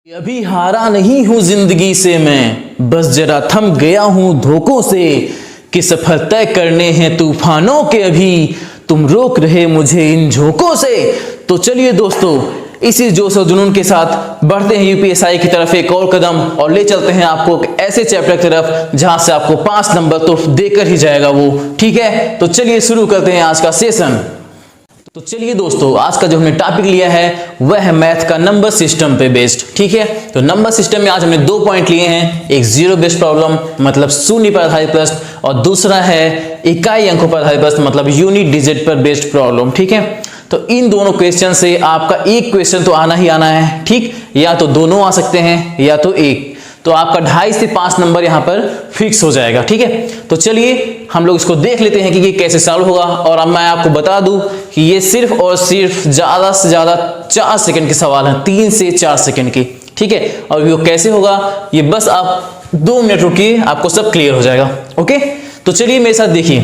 अभी हारा नहीं हूं जिंदगी से मैं, बस जरा थम गया हूं धोखों से कि सफर तय करने हैं तूफानों के, अभी तुम रोक रहे मुझे इन झोंकों से। तो चलिए दोस्तों, इसी जोश और जुनून के साथ बढ़ते हैं यूपीएसआई की तरफ एक और कदम और ले चलते हैं आपको एक ऐसे चैप्टर की तरफ जहां से आपको 5 नंबर तो देकर ही जाएगा वो। ठीक है, तो चलिए शुरू करते हैं आज का सेशन। तो चलिए दोस्तों, आज का जो हमने टॉपिक लिया है वह है मैथ का नंबर सिस्टम पे बेस्ड। ठीक है, तो नंबर सिस्टम में आज हमने 2 पॉइंट लिए हैं, एक जीरो बेस्ड प्रॉब्लम मतलब शून्य पर आधारित प्रश्न, और दूसरा है इकाई अंकों पर आधारित प्रश्न मतलब यूनिट डिजिट पर बेस्ड प्रॉब्लम। ठीक है, तो इन दोनों क्वेश्चन से आपका एक क्वेश्चन तो आना ही आना है। ठीक, या तो दोनों आ सकते हैं या तो एक, तो आपका 2.5 से 5 नंबर यहां पर फिक्स हो जाएगा। ठीक है, तो चलिए हम लोग इसको देख लेते हैं कि ये कैसे सॉल्व होगा। और अब मैं आपको बता दूं कि ये सिर्फ और सिर्फ ज्यादा से ज्यादा 4 सेकंड के सवाल हैं, 3 से 4 सेकंड के। ठीक है, और वो कैसे होगा ये बस आप 2 मिनट रुकिए, आपको सब क्लियर हो जाएगा। ओके, तो चलिए मेरे साथ देखिए।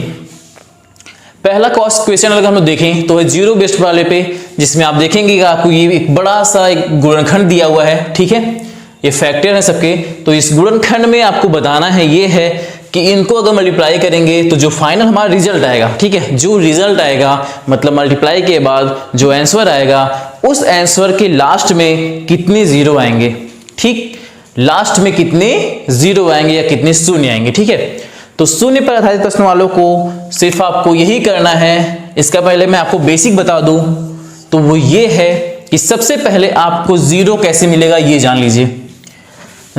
पहला क्वेश्चन अगर हम लोग देखें तो है जीरो बेस्ड वाले पे, जिसमें आप देखेंगे कि आपको ये एक बड़ा सा एक गुणनखंड दिया हुआ है। ठीक है, ये फैक्टर है सबके, तो इस गुणनखंड में आपको बताना है ये है कि इनको अगर मल्टीप्लाई करेंगे तो जो फाइनल हमारा रिजल्ट आएगा, ठीक है, जो रिजल्ट आएगा मतलब मल्टीप्लाई के बाद जो आंसर आएगा उस आंसर के लास्ट में कितने जीरो आएंगे। ठीक, लास्ट में कितने जीरो आएंगे या कितने शून्य आएंगे। ठीक है, तो शून्य पर आधारित प्रश्न वालों को सिर्फ आपको यही करना है। इसका पहले मैं आपको बेसिक बता दूं तो वो ये है कि सबसे पहले आपको जीरो कैसे मिलेगा ये जान लीजिए।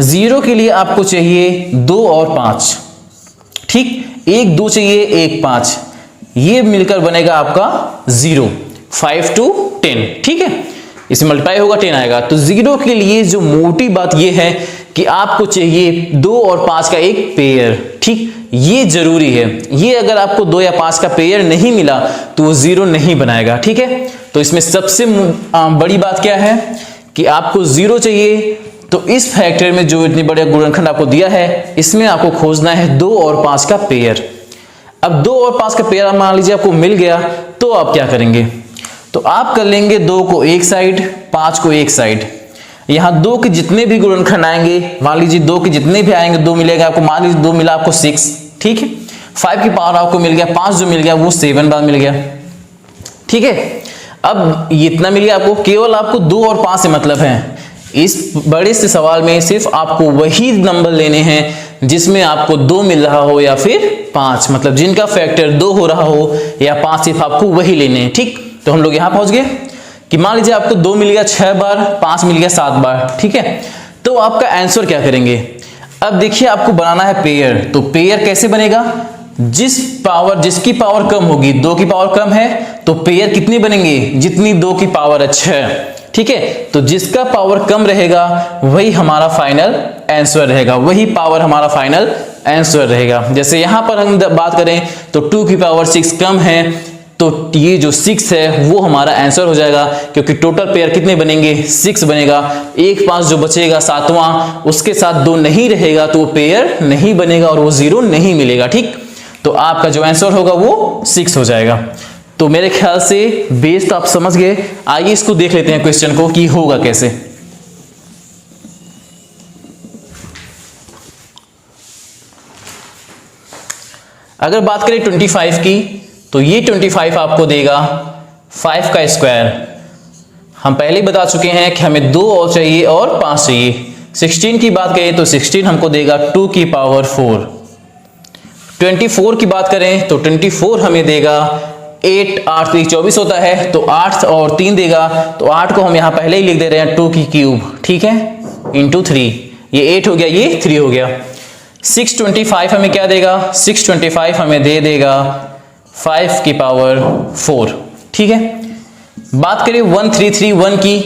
जीरो के लिए आपको चाहिए 2 और 5। ठीक, 1 2 चाहिए, 1 5, ये मिलकर बनेगा आपका जीरो। 5 to 10, ठीक है, इसे मल्टीप्लाई होगा 10 आएगा। तो जीरो के लिए जो मोटी बात ये है कि आपको चाहिए 2 और 5 का एक पेयर। ठीक, ये जरूरी है, ये अगर आपको 2 या 5 का पेयर नहीं मिला तो वो जीरो नहीं बनाएगा। ठीक है, तो इसमें सबसे बड़ी बात क्या है कि आपको जीरो चाहिए। तो इस फैक्टर में जो इतनी बड़े गुणनखंड आपको दिया है इसमें आपको खोजना है 2 और 5 का पेयर। अब 2 और 5 का पेयर मान लीजिए आपको मिल गया तो आप क्या करेंगे, तो आप कर लेंगे 2 को एक साइड, 5 को एक साइड। यहां 2 के जितने भी गुणनखंड आएंगे, मान लीजिए 2 के जितने भी आएंगे 2 मिलेगा आपको, मान लीजिए 2 मिला आपको 6। ठीक है, 5 की पावर आपको मिल गया, 5 जो मिल गया वो 7 बार मिल गया। ठीक है, अब इतना मिल गया आपको, केवल आपको 2 और 5 से मतलब है। इस बड़े से सवाल में सिर्फ आपको वही नंबर लेने हैं जिसमें आपको 2 मिल रहा हो या फिर 5, मतलब जिनका फैक्टर 2 हो रहा हो या 5, सिर्फ आपको वही लेने हैं। ठीक, तो हम लोग यहां पहुंच गए कि मान लीजिए आपको 2 मिल गया 6 बार, 5 मिल गया 7 बार। ठीक है, तो आपका आंसर क्या करेंगे। अब देखिए आपको बनाना है पेयर, तो पेयर कैसे बनेगा, जिसकी पावर कम होगी, 2 की पावर कम है तो पेयर कितनी बनेंगे, जितनी 2 की पावर है 6। ठीक है, तो जिसका पावर कम रहेगा वही हमारा फाइनल आंसर रहेगा, वही पावर हमारा फाइनल आंसर रहेगा। जैसे यहां पर हम बात करें तो 2 की पावर 6 कम है, तो ये जो 6 है वो हमारा आंसर हो जाएगा, क्योंकि टोटल पेयर कितने बनेंगे, 6 बनेगा। 1 5 जो बचेगा 7वां, उसके साथ 2 नहीं रहेगा तो वो पेयर नहीं बनेगा और वो जीरो नहीं मिलेगा। ठीक, तो आपका जो आंसर होगा वो 6 हो जाएगा। तो मेरे ख्याल से बेस तो आप समझ गए। आइए इसको देख लेते हैं क्वेश्चन को कि होगा कैसे। अगर बात करें 25 की, तो ये 25 आपको देगा 5 का स्क्वायर। हम पहले ही बता चुके हैं कि हमें 2 और चाहिए और 5 चाहिए। 16 की बात करें तो 16 हमको देगा 2 की पावर 4। 24 की बात करें तो 24 हमें देगा 8 8 3 24 होता है, तो 8 और 3 देगा, तो 8 को हम यहां पहले ही लिख दे रहे हैं 2 की क्यूब। ठीक है, इंटू 3, ये 8 हो गया, ये 3 हो गया। 625 हमें क्या देगा, 625 हमें दे देगा 5 की पावर 4। ठीक है, बात करें 1331 की,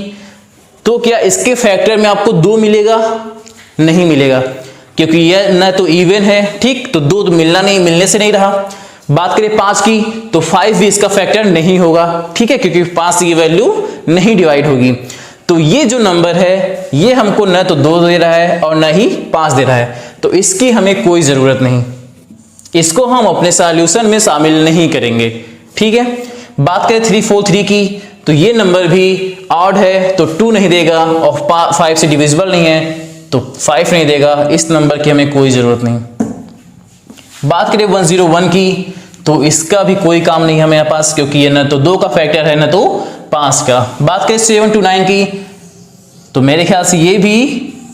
तो क्या इसके फैक्टर में आपको 2 मिलेगा, नहीं मिलेगा, क्योंकि यह न तो इवन है। ठीक, तो 2 मिलना नहीं, मिलने से नहीं रहा। बात करें 5 की, तो 5 भी इसका फैक्टर नहीं होगा। ठीक है, क्योंकि 5 की वैल्यू नहीं डिवाइड होगी। तो ये जो नंबर है ये हमको न तो 2 दे रहा है और न ही 5 दे रहा है, तो इसकी हमें कोई जरूरत नहीं, इसको हम अपने सॉल्यूशन में शामिल नहीं करेंगे। ठीक है, बात करें 343 की, तो ये नंबर भी ऑड है तो 2 नहीं देगा और 5 से डिविजिबल नहीं है तो 5 नहीं देगा। इस नंबर की हमें कोई जरूरत नहीं। बात करें 101 की तो इसका भी कोई काम नहीं है हमें पास, क्योंकि ये ना तो 2 का फैक्टर है ना तो 5 का। बात करें 729 की तो मेरे ख्याल से ये भी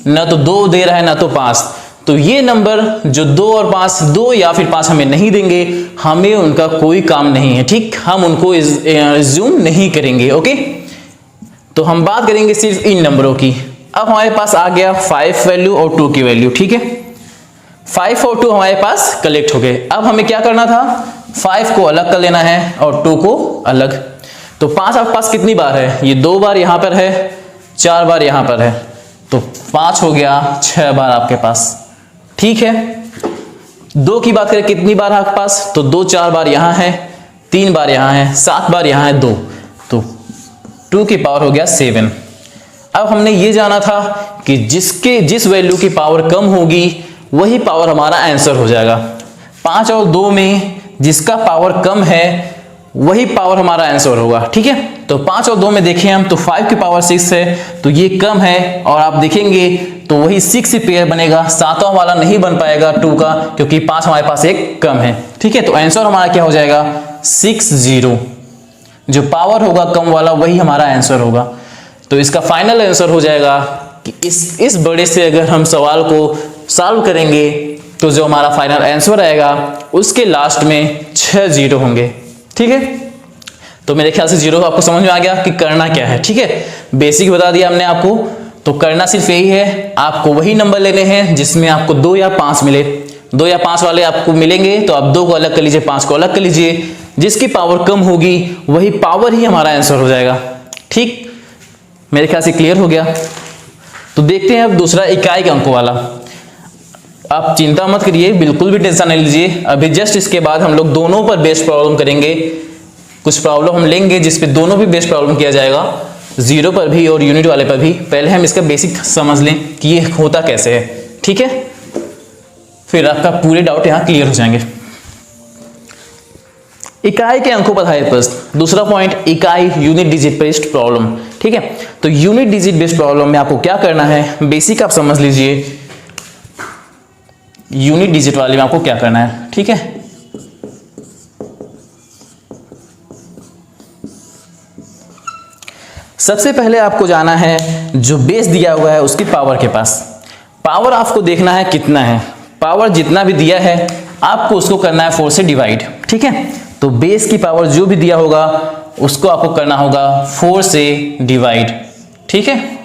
ना तो 2 दे रहा है ना तो 5, तो ये नंबर जो 2 और 5, 2 या फिर 5 हमें नहीं देंगे, हमें उनका कोई काम नहीं है। ठीक, हम उनको एज्यूम नहीं करेंगे। ओके, तो हम बात करेंगे सिर्फ इन नंबरों की। अब हमारे पास आ गया 5 वैल्यू और 2 की वैल्यू। ठीक है, 5 और 2 हमारे पास कलेक्ट हो गए। अब हमें क्या करना था, 5 को अलग कर लेना है और 2 को अलग। तो 5 आपके पास कितनी बार है, ये 2 बार यहां पर है, 4 बार यहां पर है, तो 5 हो गया 6 बार आपके पास। ठीक है, 2 की बात करें कितनी बार है आपके पास, तो 2 4 बार यहां है, 3 बार यहां है, 7 बार यहां है 2, तो 2 की पावर हो गया 7। अब हमने ये जाना था कि जिस वैल्यू की पावर कम होगी वही पावर हमारा आंसर हो जाएगा। 5 और 2 में जिसका पावर कम है वही पावर हमारा आंसर होगा। ठीक है, तो 5 और 2 में देखें हम तो 5 की पावर 6 है तो ये कम है, और आप देखेंगे तो वही 6 से पेयर बनेगा, 7वां वाला नहीं बन पाएगा 2 का, क्योंकि 5 हमारे पास एक कम है। ठीक है, तो आंसर हमारा क्या हो जाएगा 60, जो पावर होगा कम वाला वही हमारा आंसर होगा। तो इसका फाइनल आंसर हो जाएगा कि इस बड़े से अगर हम सवाल को सॉल्व करेंगे तो जो हमारा फाइनल आंसर आएगा उसके लास्ट में 6 जीरो होंगे। ठीक है, तो मेरे ख्याल से जीरो आपको समझ में आ गया कि करना क्या है। ठीक है, बेसिक बता दिया हमने आपको, तो करना सिर्फ यही है, आपको वही नंबर लेने हैं जिसमें आपको 2 या 5 मिले। 2 या 5 वाले आपको मिलेंगे तो आप 2 को अलग कर लीजिए, 5 को अलग कर लीजिए, जिसकी पावर कम होगी वही पावर ही हमारा आंसर हो जाएगा। ठीक, मेरे ख्याल से क्लियर हो गया। तो देखते हैं अब दूसरा इकाई के अंकों वाला। आप चिंता मत करिए, बिल्कुल भी टेंशन नहीं लीजिए, अभी जस्ट इसके बाद हम लोग दोनों पर बेस्ड प्रॉब्लम करेंगे। कुछ प्रॉब्लम हम लेंगे जिसपे दोनों भी बेस्ड प्रॉब्लम किया जाएगा, जीरो पर भी और यूनिट वाले पर भी। पहले हम इसका बेसिक समझ लें कि ये होता कैसे है। ठीक है, फिर आपका पूरे डाउट यहां क्लियर हो जाएंगे। इकाई के अंकों पर है प्रश्न। दूसरा पॉइंट, इकाई यूनिट डिजिट बेस्ड प्रॉब्लम। ठीक है, तो यूनिट डिजिट बेस्ड प्रॉब्लम में आपको क्या करना है, बेसिक आप समझ लीजिए। यूनिट डिजिट वाले में आपको क्या करना है, ठीक है, सबसे पहले आपको जाना है जो बेस दिया हुआ है उसकी पावर के पास। पावर आपको देखना है कितना है, पावर जितना भी दिया है आपको उसको करना है 4 से डिवाइड। ठीक है, तो बेस की पावर जो भी दिया होगा उसको आपको करना होगा 4 से डिवाइड। ठीक है,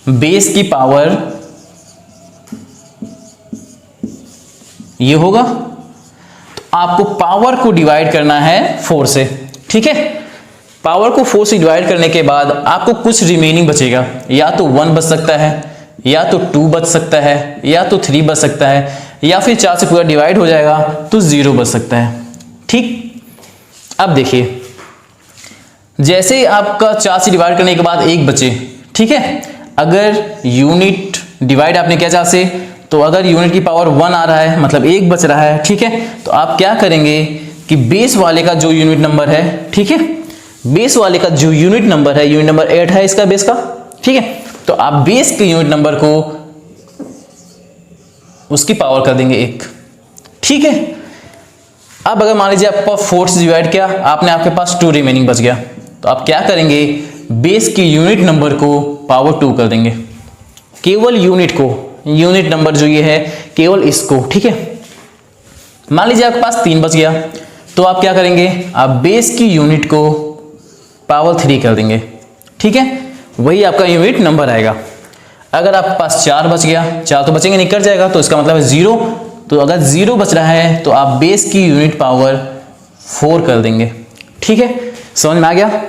बेस की पावर ये होगा, तो आपको पावर को डिवाइड करना है 4 से। ठीक है, पावर को 4 से डिवाइड करने के बाद आपको कुछ रिमेनिंग बचेगा, या तो 1 बच सकता है, या तो 2 बच सकता है, या तो 3 बच सकता है, या फिर 4 से पूरा डिवाइड हो जाएगा तो 0 बच सकता है। ठीक, अब देखिए, जैसे ही आपका 4 से डिवाइड करने के बाद 1 बचे, ठीक है, अगर यूनिट डिवाइड आपने किया 4 से, तो अगर यूनिट की पावर 1 आ रहा है मतलब 1 बच रहा है। ठीक है, तो आप क्या करेंगे कि बेस वाले का जो यूनिट नंबर है, ठीक है, बेस वाले का जो यूनिट नंबर है, यूनिट नंबर 8 है इसका बेस का। ठीक है, तो आप बेस के यूनिट नंबर को उसकी पावर कर देंगे 1। ठीक है, अब अगर मान लीजिए आपका 4 से डिवाइड किया, आपने आपके पास 2 रिमेनिंग बच गया, तो आप क्या करेंगे, बेस के यूनिट नंबर को पावर 2 कर देंगे, केवल यूनिट को, यूनिट नंबर जो ये है केवल इसको। ठीक है, मान लीजिए आपके पास 3 बच गया, तो आप क्या करेंगे, आप बेस की यूनिट को पावर 3 कर देंगे। ठीक है, वही आपका यूनिट नंबर आएगा। अगर आपके पास 4 बच गया, 4 तो बचेंगे नहीं, कट जाएगा, तो इसका मतलब है 0। तो अगर 0 बच रहा है तो आप बेस की यूनिट पावर 4 कर देंगे। ठीक है, समझ में आ गया।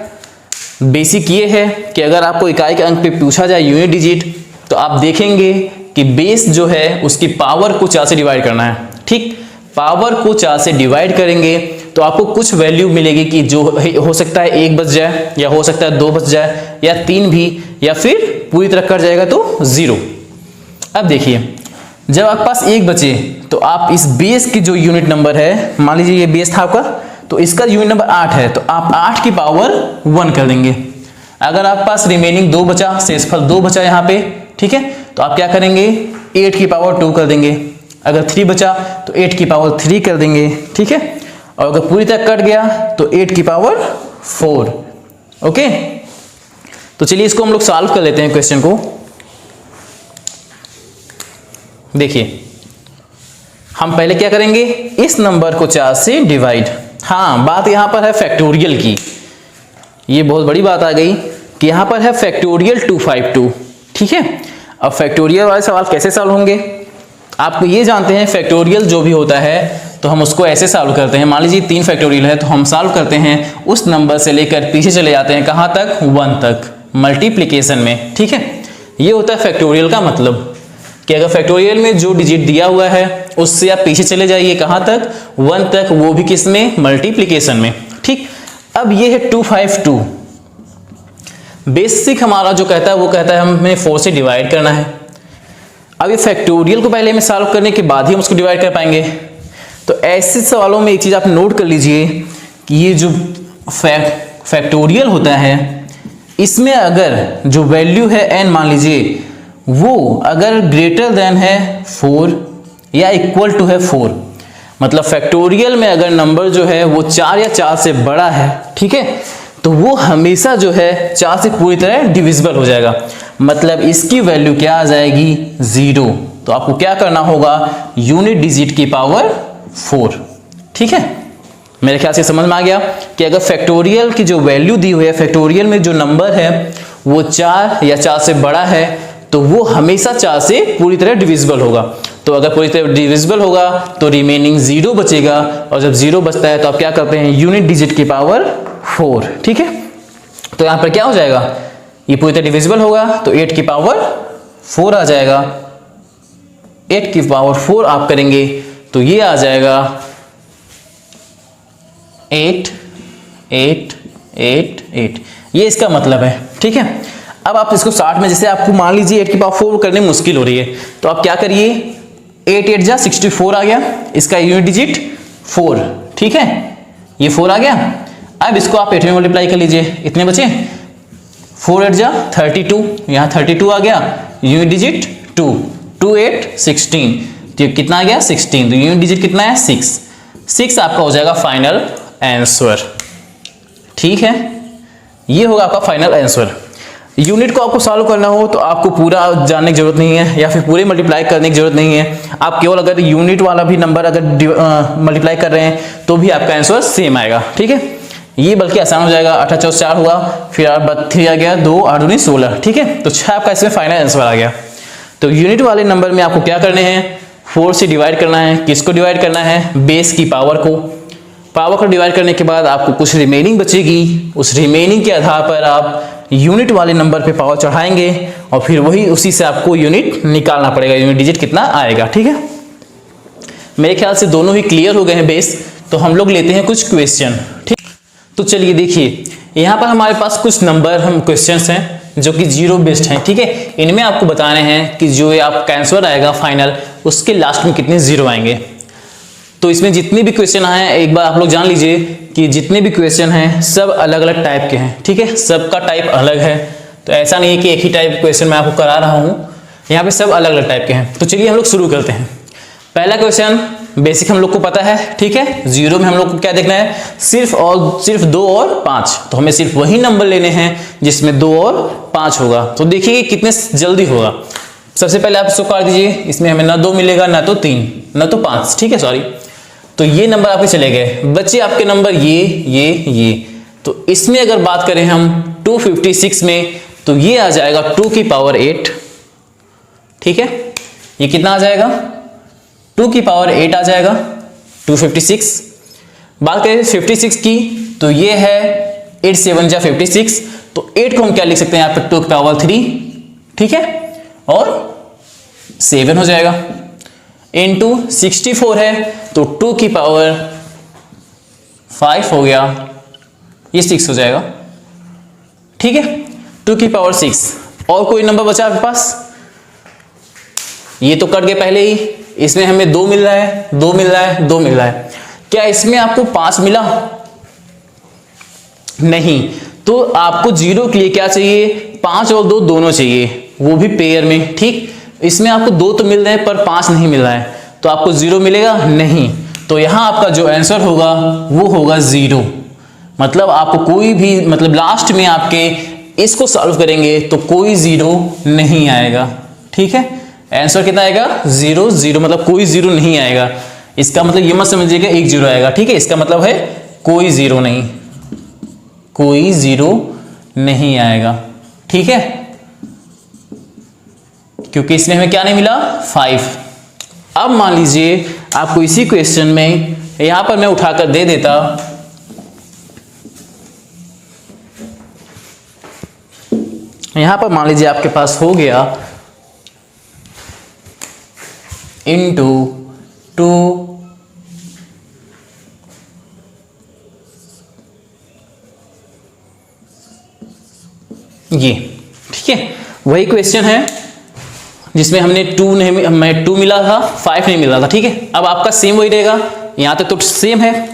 बेसिक ये है कि अगर आपको इकाई के अंक पे पूछा जाए यूनिट डिजिट, तो आप देखेंगे कि बेस जो है उसकी पावर को 4 से डिवाइड करना है। ठीक, पावर को 4 से डिवाइड करेंगे तो आपको कुछ वैल्यू मिलेगी कि जो हो सकता है 1 बच जाए, या हो सकता है 2 बच जाए, या 3 भी, या फिर पूरी तरह कट जाएगा तो 0। अब देखिए, जब आपके पास 1 बचे तो आप इस बेस की जो यूनिट नंबर है, मान लीजिए ये बेस था आपका, तो इसका यूनिट नंबर 8 है, तो आप 8 की पावर 1 कर देंगे। अगर आपके पास रिमेनिंग 2 बचा, शेषफल 2 बचा यहाँ पे, ठीक है, तो आप क्या करेंगे 8 की पावर 2 कर देंगे। अगर 3 बचा तो 8 की पावर 3 कर देंगे, ठीक है, और अगर पूरी तरह कट गया तो 8 की पावर 4। ओके, तो चलिए इसको हम लोग सॉल्व कर लेते हैं क्वेश्चन को। देखिए हम पहले क्या करेंगे, इस नंबर को 4 से डिवाइड। हाँ, बात यहां पर है फैक्टोरियल की, ये बहुत बड़ी बात आ गई कि यहां पर है फैक्टोरियल 252, ठीक है। अब फैक्टोरियल वाले सवाल कैसे सॉल्व होंगे, आपको ये जानते हैं फैक्टोरियल जो भी होता है तो हम उसको ऐसे सॉल्व करते हैं। मान लीजिए 3 फैक्टोरियल है तो हम सॉल्व करते हैं उस नंबर से लेकर पीछे चले जाते हैं कहां तक, 1 तक, मल्टीप्लिकेशन में, ठीक है। ये होता है फैक्टोरियल का मतलब कि अगर फैक्टोरियल में जो डिजिट दिया हुआ है उससे आप पीछे चले जाइए कहां तक, 1 तक, वो भी किस में, मल्टीप्लिकेशन में, ठीक। अब ये है 252, बेसिक हमारा जो कहता है वो कहता है हमें 4 से डिवाइड करना है। अब ये फैक्टोरियल को पहले हमें सॉल्व करने के बाद ही हम उसको डिवाइड कर पाएंगे। तो ऐसे सवालों में एक चीज आप नोट कर लीजिए कि ये जो फैक्टोरियल होता है इसमें अगर जो वैल्यू है n मान लीजिए वो अगर ग्रेटर देन है 4 या इक्वल टू है 4, मतलब फैक्टोरियल में अगर नंबर जो है वो 4 या 4 से बड़ा है, ठीक है, तो वो हमेशा जो है 4 से पूरी तरह डिविजिबल हो जाएगा, मतलब इसकी वैल्यू क्या आ जाएगी, 0। तो आपको क्या करना होगा, यूनिट डिजिट की पावर 4, ठीक है। मेरे ख्याल से समझ में आ गया कि अगर फैक्टोरियल की जो वैल्यू दी हुई है, फैक्टोरियल में जो नंबर है वो 4 या 4 से बड़ा है तो वो हमेशा 4 से पूरी तरह डिविजिबल होगा। तो अगर पूरी तरह डिविजिबल होगा तो रिमेनिंग 0 बचेगा, और जब 0 बचता है तो आप क्या करते हैं, यूनिट डिजिट की पावर 4, ठीक है। तो यहां पर क्या हो जाएगा, ये पूरी तरह डिविजिबल होगा तो 8 की पावर 4 आ जाएगा। 8 की पावर 4 आप करेंगे तो ये आ जाएगा 8 8 8 8, ये इसका मतलब है, ठीक है। अब आप इसको 60 में, जैसे आपको मान लीजिए 8 की पावर 4 करने में मुश्किल हो रही है तो आप क्या करिए, 8 8 जा 64 आ गया, इसका यूनिट डिजिट 4, ठीक है, ये 4 आ गया। अब इसको आप 8 में मल्टीप्लाई कर लीजिए, इतने बचे, 4 8 जा 32, यहाँ 32 आ गया, यूनिट डिजिट 2, 2 8 16, तो कितना आ गया 16, तो यूनिट डिजिट कितना है 6 आपका हो जाएगा फाइनल आंसर, ठीक है। ये होगा आपका फाइनल आंसर। यूनिट को आपको सॉल्व करना हो तो आपको पूरा जानने की जरूरत नहीं है या फिर पूरे मल्टीप्लाई करने की जरूरत नहीं है, आप केवल अगर यूनिट वाला भी नंबर अगर मल्टीप्लाई कर रहे हैं तो भी आपका आंसर सेम आएगा, ठीक है। ये बल्कि आसान हो जाएगा, 8 4 4 हुआ, फिर 32 आ गया, 2 8 19 16, ठीक है, तो 6 आपका इसमें फाइनल आंसर आ गया। तो यूनिट वाले नंबर में आपको क्या करने हैं, 4 से डिवाइड करना है, किसको डिवाइड करना है, बेस की पावर को। पावर को डिवाइड करने के बाद आपको कुछ रिमेनिंग बचेगी, उस रिमेनिंग के आधार पर आप यूनिट वाले नंबर पे पावर चढ़ाएंगे और फिर वही उसी से आपको यूनिट निकालना पड़ेगा, यूनिट डिजिट कितना आएगा, ठीक है। मेरे ख्याल से दोनों ही क्लियर हो गए हैं बेस। तो हम लोग लेते हैं कुछ क्वेश्चन, ठीक। तो चलिए देखिए, यहाँ पर हमारे पास कुछ नंबर हम क्वेश्चंस हैं जो कि 0 बेस्ड हैं, ठीक है। इनमें आपको बताने हैं कि जो आपका आंसर आएगा फाइनल उसके लास्ट में कितने 0 आएंगे। तो इसमें जितने भी क्वेश्चन आए हैं एक बार आप लोग जान लीजिए कि जितने भी क्वेश्चन हैं सब अलग अलग टाइप के हैं, ठीक है, सबका टाइप अलग है। तो ऐसा नहीं है कि एक ही टाइप क्वेश्चन मैं आपको करा रहा हूं, यहाँ पे सब अलग अलग टाइप के हैं। तो चलिए हम लोग शुरू करते हैं। पहला क्वेश्चन बेसिक हम लोग को पता है, ठीक है। 0 में हम लोग को क्या देखना है, सिर्फ 2 और 5, तो हमें सिर्फ वही नंबर लेने हैं जिसमें 2 और 5 होगा। तो देखिए कितने जल्दी होगा। सबसे पहले आप इसको काट दीजिए, इसमें हमें ना 2 मिलेगा, ना तो 3, ना तो 5, ठीक है, सॉरी। तो ये नंबर आपके चले गए, बच्चे आपके नंबर ये। तो इसमें अगर बात करें हम 256 में तो ये आ जाएगा 2 की पावर 8, ठीक है। ये कितना आ जाएगा, 2 की पावर 8 आ जाएगा 256। बात करें 56 की तो ये है 8 7 जा 56, तो 8 को हम क्या लिख सकते हैं यहाँ पर 2 की पावर 3, ठीक है, और 7 हो जाएगा। इनटू 64 है तो 2 की पावर 5 हो गया, ये 6 हो जाएगा, ठीक है, 2 की पावर 6। और कोई नंबर बचा आपके पास, ये तो कट गए पहले ही। इसमें हमें 2 मिल रहा है, 2 मिल रहा है, 2 मिल रहा है। क्या इसमें आपको 5 मिला, नहीं। तो आपको 0 के लिए क्या चाहिए, 5 और 2 दोनों चाहिए, वो भी पेयर में। ठीक, इसमें आपको 2 तो मिल रहे हैं पर 5 नहीं मिल रहा है, तो आपको 0 मिलेगा नहीं। तो यहां आपका जो आंसर होगा वो होगा 0। मतलब आपको कोई भी, मतलब लास्ट में आपके इसको सॉल्व करेंगे तो कोई 0 नहीं आएगा। ठीक है, आंसर कितना आएगा, 0 0, मतलब कोई 0 नहीं आएगा। इसका मतलब ये मत समझिएगा 1 0 आएगा। ठीक है, इसका मतलब है कोई 0 नहीं, कोई 0 नहीं आएगा। ठीक है, क्योंकि इसमें हमें क्या नहीं मिला, 5। अब मान लीजिए आपको इसी क्वेश्चन में यहां पर मैं उठाकर दे देता, यहां पर मान लीजिए आपके पास हो गया इंटू 2 ये। ठीक है, वही क्वेश्चन है जिसमें हमने 2 मिला था, 5 नहीं मिल रहा था। ठीक है, अब आपका सेम वही रहेगा, यहां तक तो सेम है।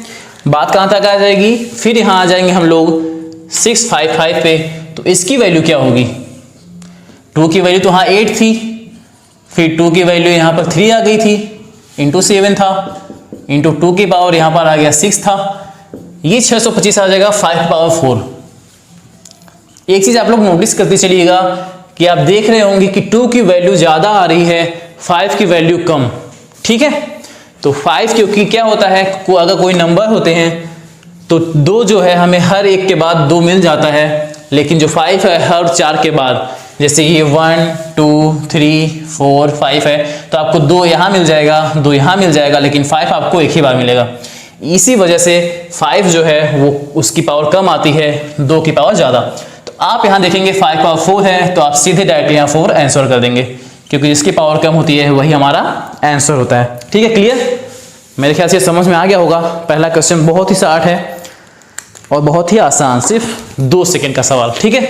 बात कहां तक आ जाएगी, फिर यहां आ जाएंगे हम लोग 655 पे। तो इसकी वैल्यू क्या होगी, 2 की वैल्यू तो यहां 8 थी, फिर 2 की वैल्यू यहां पर 3 आ गई थी, इंटू 7 था, इंटू 2 की पावर यहां पर आ गया 6 था, ये 625 आ जाएगा 5 पावर 4। एक चीज आप लोग नोटिस करते चलिएगा कि आप देख रहे होंगे कि 2 की वैल्यू ज्यादा आ रही है, 5 की वैल्यू कम। ठीक है, तो 5, क्योंकि क्या होता है, अगर कोई नंबर होते हैं तो 2 जो है हमें हर एक के बाद 2 मिल जाता है, लेकिन जो 5 है हर 4 के बाद, जैसे ये 1 2 3 4 5 है, तो आपको 2 यहां मिल जाएगा, 2 यहां मिल जाएगा, लेकिन 5 आपको एक ही बार मिलेगा। इसी वजह से 5 जो है वो उसकी पावर कम आती है, 2 की पावर ज्यादा। तो आप यहां देखेंगे 5 पावर 4 है, तो आप सीधे डायरेक्ट यहां 4 आंसर कर देंगे, क्योंकि जिसकी पावर कम होती है वही हमारा आंसर होता है। ठीक है, क्लियर? मेरे ख्याल से समझ में आ गया होगा। पहला क्वेश्चन बहुत ही शार्ट है और बहुत ही आसान, सिर्फ 2 सेकंड का सवाल। ठीक है,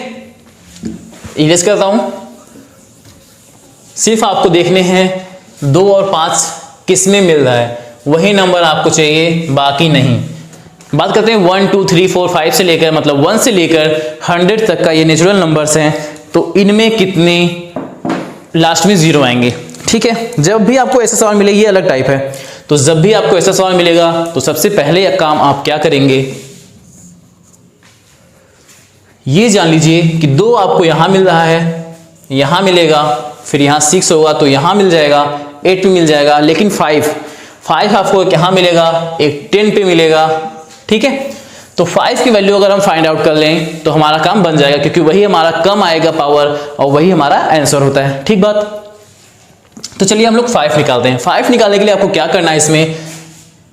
इरेज करता हूं। सिर्फ आपको देखने हैं 2 और 5 किस में मिल रहा है, वही नंबर आपको चाहिए, बाकी नहीं। बात करते हैं 1 2 3 4 5 से लेकर, मतलब 1 से लेकर 100 तक का ये नेचुरल नंबर्स हैं, तो इनमें कितने लास्ट में 0 आएंगे। ठीक है, जब भी आपको ऐसा सवाल मिले, ये अलग टाइप है, तो जब भी आपको ऐसा सवाल मिलेगा तो सबसे पहले काम आप क्या करेंगे, ये जान लीजिए कि 2 आपको यहां मिल रहा है, यहां मिलेगा, फिर यहां 6 होगा तो यहां मिल जाएगा, 8 पे मिल जाएगा, लेकिन 5 आपको यहां मिलेगा, एक 10 पे मिलेगा। ठीक है, तो 5 की वैल्यू अगर हम फाइंड आउट कर लें तो हमारा काम बन जाएगा, क्योंकि वही हमारा कम आएगा पावर और वही हमारा आंसर होता है। ठीक बात? तो चलिए हम लोग 5 निकालते हैं। 5 निकालने के लिए आपको क्या करना है, इसमें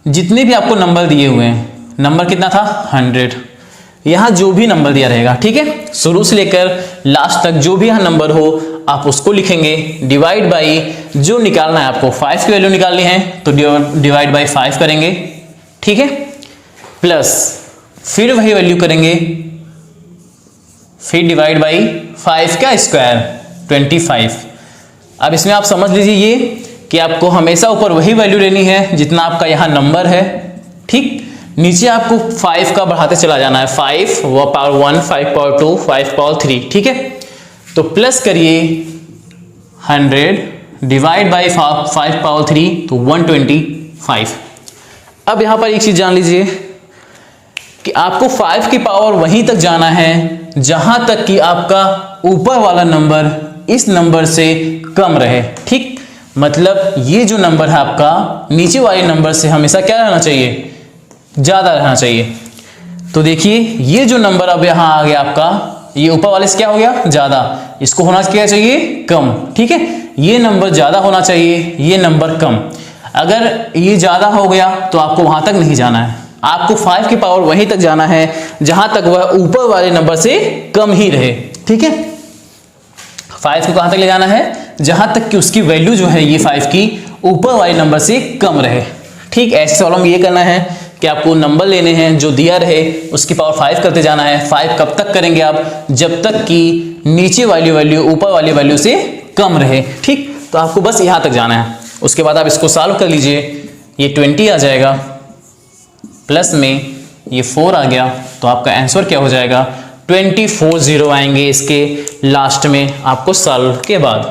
जितने भी आपको नंबर दिए हुए हैं, नंबर कितना था 100, यहां जो भी नंबर दिया रहेगा, ठीक है, शुरू से लेकर लास्ट तक जो भी यहां नंबर हो आप उसको लिखेंगे, डिवाइड बाई जो निकालना है आपको, 5 की वैल्यू निकालनी है तो डिवाइड बाई 5 करेंगे। ठीक है, प्लस फिर वही वैल्यू करेंगे, फिर डिवाइड बाई 5 का स्क्वायर 25। अब इसमें आप समझ लीजिए ये कि आपको हमेशा ऊपर वही वैल्यू लेनी है जितना आपका यहां नंबर है। ठीक, नीचे आपको 5 का बढ़ाते चला जाना है, 5 पावर 1 5 पावर 2 5 पावर 3। ठीक है, तो प्लस करिए 100 डिवाइड बाई 5 पावर 3 तो 125। अब यहां पर एक चीज जान लीजिए कि आपको 5 की पावर वहीं तक जाना है जहां तक कि आपका ऊपर वाला नंबर इस नंबर से कम रहे। ठीक, मतलब ये जो नंबर है आपका नीचे वाले नंबर से हमेशा क्या रहना चाहिए, ज्यादा रहना चाहिए। तो देखिए ये जो नंबर अब यहां आ गया आपका, ये ऊपर वाले से क्या हो गया, ज्यादा, इसको होना क्या चाहिए, कम। ठीक है, ये नंबर ज्यादा होना चाहिए, ये नंबर कम। अगर ये ज्यादा हो गया तो आपको वहां तक नहीं जाना है, आपको 5 की पावर वहीं तक जाना है जहां तक वह ऊपर वाले नंबर से कम ही रहे। ठीक है, 5 को कहां तक ले जाना है, जहां तक कि उसकी वैल्यू जो है ये 5 की ऊपर वाले नंबर से कम रहे। ठीक, ऐसे सवालों में ये करना है कि आपको नंबर लेने हैं जो दिया रहे उसकी पावर 5 करते जाना है। 5 कब तक करेंगे आप, जब तक कि नीचे वाली वैल्यू ऊपर वाली वैल्यू से कम रहे। ठीक, तो आपको बस यहां तक जाना है। उसके बाद आप इसको सॉल्व कर लीजिए, ये 20 आ जाएगा, प्लस में ये 4 आ गया, तो आपका आंसर क्या हो जाएगा 24 जीरो आएंगे इसके लास्ट में आपको सॉल्व के बाद।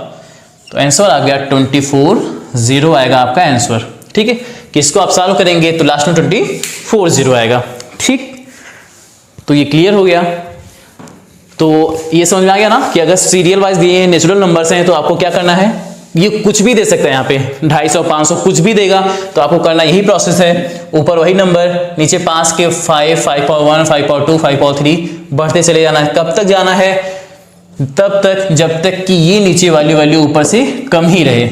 तो आंसर आ गया 24 जीरो आएगा आपका आंसर। ठीक है, किसको आप सॉल्व करेंगे तो लास्ट में 24 जीरो आएगा। ठीक, तो ये क्लियर हो गया। तो ये समझ में आ गया ना कि अगर सीरियल वाइज दिए नेचुरल नंबर्स हैं तो आपको क्या करना है, ये कुछ भी दे सकते हैं, यहाँ पे 250 500 कुछ भी देगा, तो आपको करना यही प्रोसेस है। ऊपर वही नंबर, नीचे 5 के 5, 5.1, 5.2, 5.3 बढ़ते चले जाना है। कब तक जाना है, तब तक जब तक कि ये नीचे वाली वैल्यू ऊपर से कम ही रहे,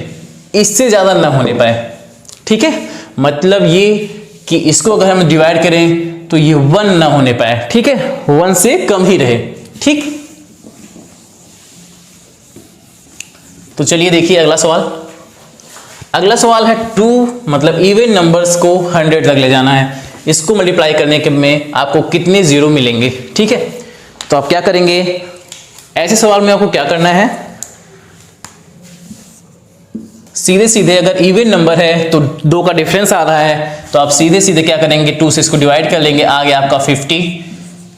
इससे ज्यादा ना होने पाए। ठीक है, मतलब ये कि इसको अगर हम डिवाइड करें तो ये 1 ना होने पाए। ठीक है, 1 से कम ही रहे। ठीक, तो चलिए देखिए अगला सवाल। अगला सवाल है 2, मतलब इवन नंबर्स को 100 तक ले जाना है। इसको मल्टीप्लाई करने के में आपको कितने जीरो मिलेंगे। ठीक है, तो आप क्या करेंगे, ऐसे सवाल में आपको क्या करना है, सीधे सीधे अगर इवन नंबर है तो 2 का डिफरेंस आ रहा है, तो आप सीधे सीधे क्या करेंगे 2 से इसको डिवाइड कर लेंगे, आ गया आपका 50।